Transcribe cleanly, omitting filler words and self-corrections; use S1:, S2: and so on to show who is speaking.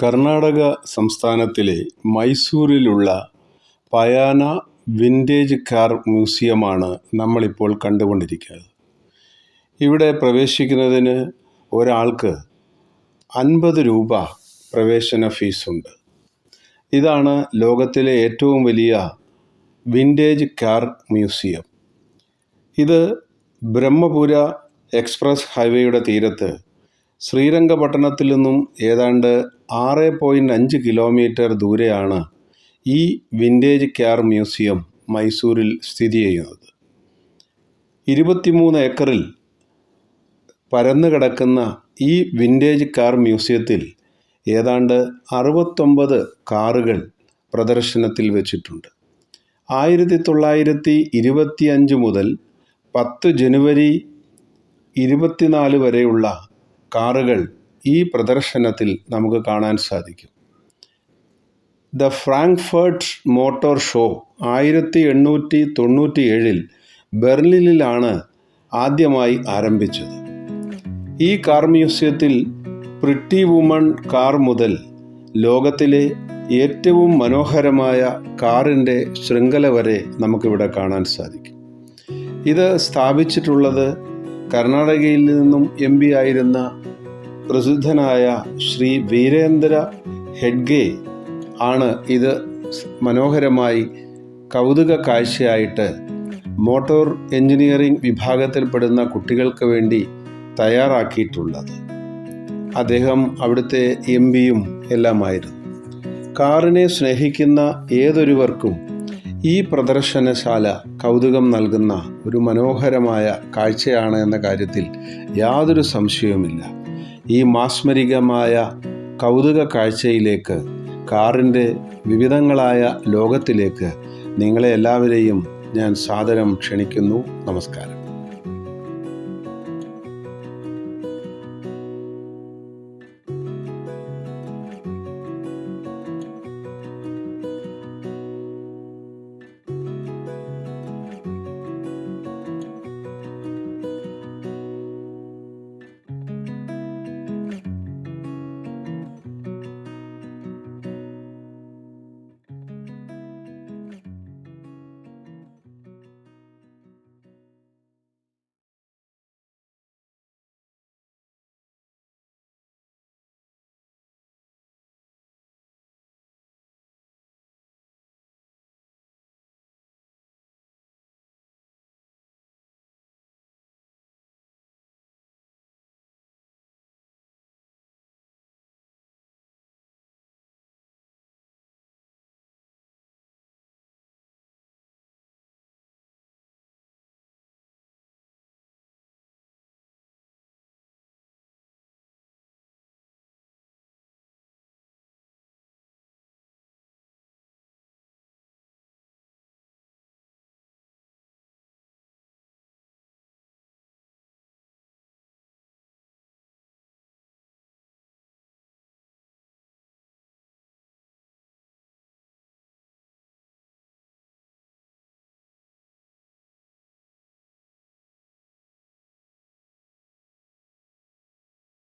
S1: കർണാടക സംസ്ഥാനത്തിലെ മൈസൂരിലുള്ള പയാന vintage car മ്യൂസിയമാണ് നമ്മളിപ്പോൾ കണ്ടുകൊണ്ടിരിക്കുന്നത്. ഇവിടെ പ്രവേശിക്കുന്നതിന് ഒരാൾക്ക് 50 രൂപ പ്രവേശന ഫീസുണ്ട്. ഇതാണ് ലോകത്തിലെ ഏറ്റവും വലിയ വിൻറ്റേജ് കാർ മ്യൂസിയം. ഇത് ബ്രഹ്മപുര എക്സ്പ്രസ് ഹൈവേയുടെ തീരത്ത് ശ്രീരംഗപട്ടണത്തിൽ നിന്നും ഏതാണ്ട് 6.5 കിലോമീറ്റർ ദൂരെയാണ് ഈ വിൻറ്റേജ് കാർ മ്യൂസിയം മൈസൂരിൽ സ്ഥിതി ചെയ്യുന്നത്. 23 ഏക്കറിൽ പരന്നു കിടക്കുന്ന ഈ വിൻറ്റേജ് കാർ മ്യൂസിയത്തിൽ ഏതാണ്ട് 69 കാറുകൾ പ്രദർശനത്തിൽ വച്ചിട്ടുണ്ട്. 1925 മുതൽ 10 ജനുവരി 24 വരെയുള്ള കാറുകൾ ഈ പ്രദർശനത്തിൽ നമുക്ക് കാണാൻ സാധിക്കും. ദ ഫ്രാങ്ക്ഫർട്ട് മോട്ടോർ ഷോ 1897 ബെർലിനിലാണ് ആദ്യമായി ആരംഭിച്ചത്. ഈ കാർ മ്യൂസിയത്തിൽ പ്രിട്ടി വുമൺ കാർ മുതൽ ലോകത്തിലെ ഏറ്റവും മനോഹരമായ കാറിൻ്റെ ശൃംഖല വരെ നമുക്കിവിടെ കാണാൻ സാധിക്കും. ഇത് സ്ഥാപിച്ചിട്ടുള്ളത് കർണാടകയിൽ നിന്നും MP ആയിരുന്ന പ്രസിദ്ധനായ ശ്രീ വീരേന്ദ്ര ഹെഡ്ഗെ ആണ്. ഇത് മനോഹരമായി കൗതുക കാഴ്ചയായിട്ട് മോട്ടോർ എഞ്ചിനീയറിംഗ് വിഭാഗത്തിൽപ്പെടുന്ന കുട്ടികൾക്ക് വേണ്ടി തയ്യാറാക്കിയിട്ടുള്ളത്. അദ്ദേഹം അവിടുത്തെ MP-യും എല്ലാമായിരുന്നു. കാറിനെ സ്നേഹിക്കുന്ന ഏതൊരുവർക്കും ഈ പ്രദർശനശാല കൗതുകം നൽകുന്ന ഒരു മനോഹരമായ കാഴ്ചയാണ് എന്ന കാര്യത്തിൽ യാതൊരു സംശയവുമില്ല. ഈ മാസ്മരികമായ കൗതുക കാഴ്ചയിലേക്ക്, കാറിൻ്റെ വിവിധങ്ങളായ ലോകത്തിലേക്ക് നിങ്ങളെ എല്ലാവരെയും ഞാൻ സാദരം ക്ഷണിക്കുന്നു. നമസ്കാരം.